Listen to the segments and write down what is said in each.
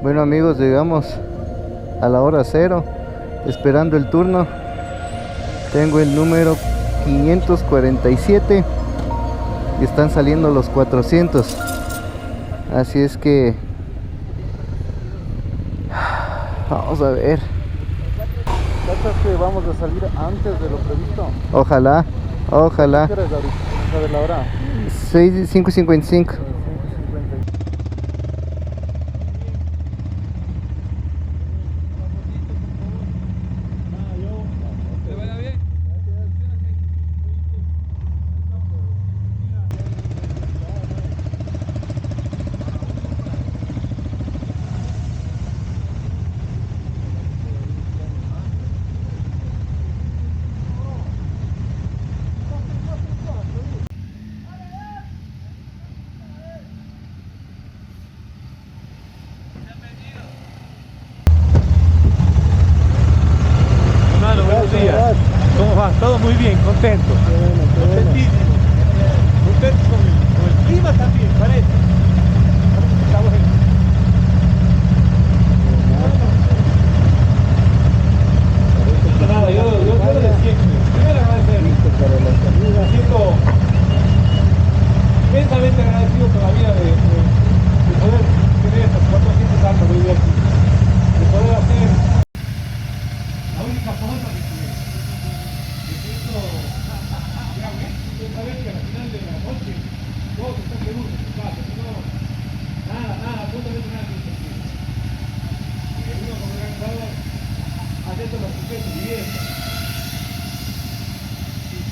Bueno amigos, llegamos a la hora cero, esperando el turno. Tengo el número 547 y están saliendo los 400. Así es que vamos a ver. ¿Cachas que vamos a salir antes de lo previsto? Ojalá, ojalá. ¿Qué hora es ahorita? ¿Vamos a ver la hora? 5:55. Buenos días. ¿Cómo va? Todo muy bien, contento. Contentísimo. Contento con el clima también, parece. Está bueno. Nada, yo lo de siempre. Primero agradecer. Me siento inmensamente agradecido con la vida de poder tener estos 400 años de vivir aquí. De poder hacer la única forma de que esto realmente es saber que al final de la noche todos están seguros en su casa, si no, nada, absolutamente nada que sentir. Y uno como organizador haciendo los sucesos y eso.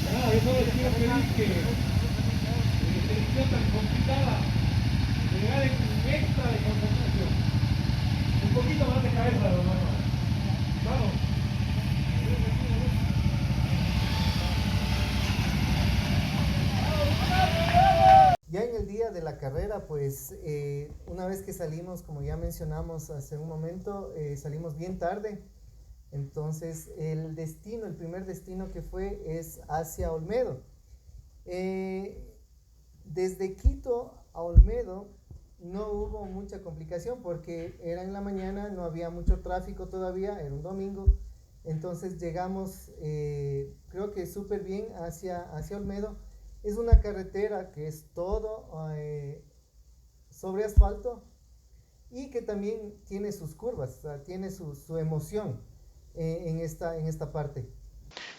Nada, yo solo les quiero pedir que en esta edición tan complicada me regalen un extra de concentración, un poquito más de cabeza de lo normal. Vamos. Ya en el día de la carrera, pues una vez que salimos, como ya mencionamos hace un momento, salimos bien tarde. Entonces el primer destino que fue es hacia Olmedo. Desde Quito a Olmedo no hubo mucha complicación porque era en la mañana, no había mucho tráfico todavía, era un domingo. Entonces llegamos, creo que súper bien hacia Olmedo. Es una carretera que es todo sobre asfalto y que también tiene sus curvas, o sea, tiene su emoción en esta parte.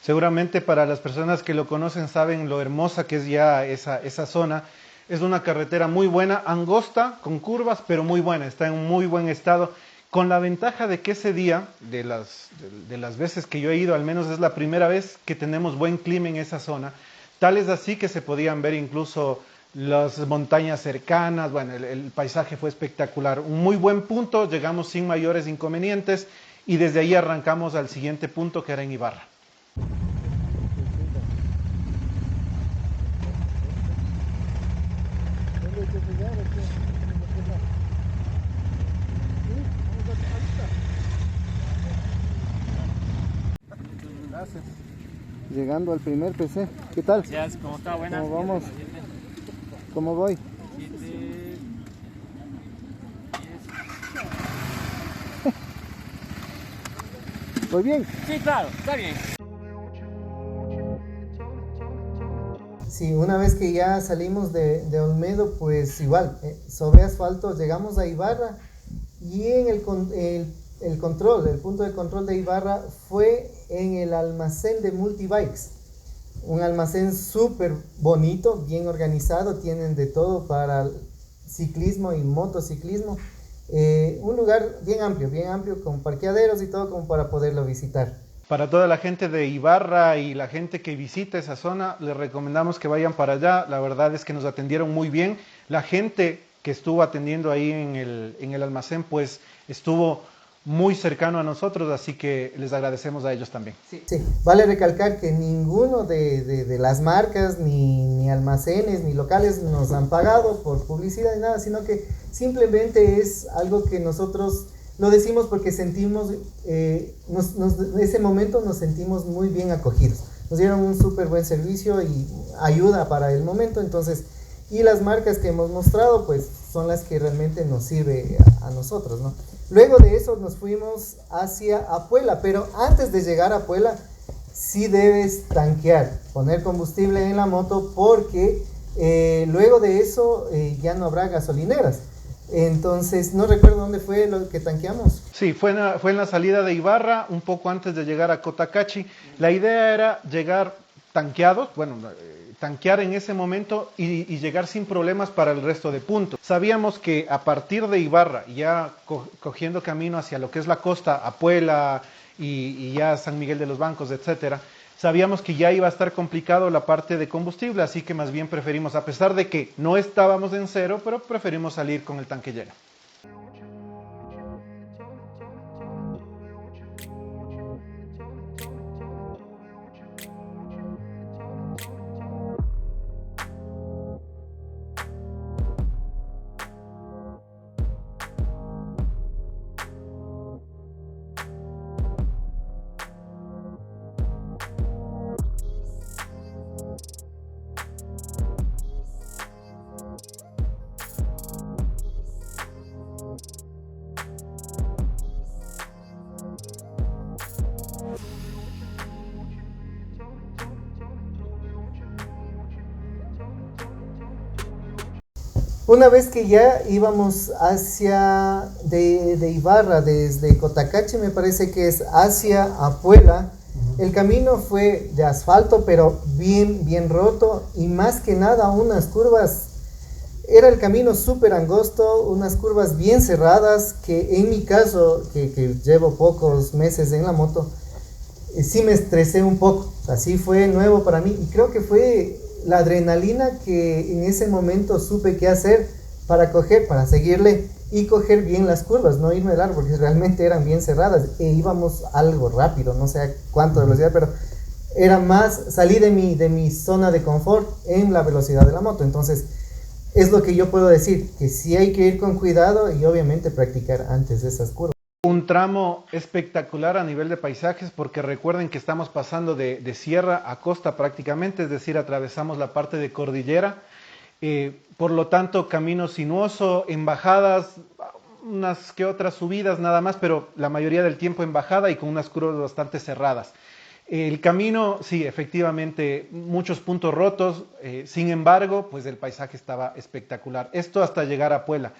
Seguramente para las personas que lo conocen saben lo hermosa que es ya esa zona. Es una carretera muy buena, angosta, con curvas, pero muy buena, está en muy buen estado. Con la ventaja de que ese día, de las veces que yo he ido, al menos es la primera vez que tenemos buen clima en esa zona. Tal es así que se podían ver incluso las montañas cercanas. Bueno, el paisaje fue espectacular. Un muy buen punto, llegamos sin mayores inconvenientes y desde ahí arrancamos al siguiente punto que era en Ibarra. Gracias. Llegando al primer PC. ¿Qué tal? Gracias, ¿cómo está? Buenas. ¿Cómo vamos? ¿Cómo voy? ¿Voy bien? Sí, claro, está bien. Sí, una vez que ya salimos de Olmedo, pues igual, sobre asfalto llegamos a Ibarra y en el control, el punto de control de Ibarra fue en el almacén de Multibikes. Un almacén súper bonito, bien organizado, tienen de todo para ciclismo y motociclismo. Un lugar bien amplio, con parqueaderos y todo como para poderlo visitar. Para toda la gente de Ibarra y la gente que visita esa zona, les recomendamos que vayan para allá. La verdad es que nos atendieron muy bien. La gente que estuvo atendiendo ahí en el almacén, pues estuvo muy cercano a nosotros, así que les agradecemos a ellos también. Sí, vale recalcar que ninguno de las marcas, ni almacenes, ni locales nos han pagado por publicidad ni nada, sino que simplemente es algo que nosotros lo decimos porque sentimos, en ese momento nos sentimos muy bien acogidos. Nos dieron un súper buen servicio y ayuda para el momento, entonces, y las marcas que hemos mostrado, pues son las que realmente nos sirve a nosotros, ¿no? Luego de eso nos fuimos hacia Apuela, pero antes de llegar a Apuela sí debes tanquear, poner combustible en la moto porque luego de eso ya no habrá gasolineras. Entonces, no recuerdo dónde fue lo que tanqueamos. Sí, fue en la salida de Ibarra, un poco antes de llegar a Cotacachi. La idea era llegar tanqueados, bueno, tanquear en ese momento y llegar sin problemas para el resto de puntos. Sabíamos que a partir de Ibarra, ya cogiendo camino hacia lo que es la costa, Apuela y ya San Miguel de los Bancos, etcétera, sabíamos que ya iba a estar complicado la parte de combustible, así que más bien preferimos, a pesar de que no estábamos en cero, pero preferimos salir con el tanque lleno. Una vez que ya íbamos hacia de Ibarra, desde Cotacachi me parece que es hacia Apuela, el camino fue de asfalto pero bien roto y más que nada unas curvas, era el camino súper angosto, unas curvas bien cerradas que en mi caso, que llevo pocos meses en la moto, sí me estresé un poco, así fue nuevo para mí y creo que fue la adrenalina que en ese momento supe qué hacer para seguirle y coger bien las curvas, no irme de largo porque realmente eran bien cerradas e íbamos algo rápido, no sé a cuánto de velocidad, pero era más, salí de mi zona de confort en la velocidad de la moto, entonces es lo que yo puedo decir, que sí hay que ir con cuidado y obviamente practicar antes de esas curvas. Un tramo espectacular a nivel de paisajes porque recuerden que estamos pasando de sierra a costa prácticamente, es decir, atravesamos la parte de cordillera, por lo tanto camino sinuoso, en bajadas, unas que otras subidas nada más, pero la mayoría del tiempo en bajada y con unas curvas bastante cerradas. El camino, sí, efectivamente, muchos puntos rotos, sin embargo, pues el paisaje estaba espectacular. Esto hasta llegar a Puela.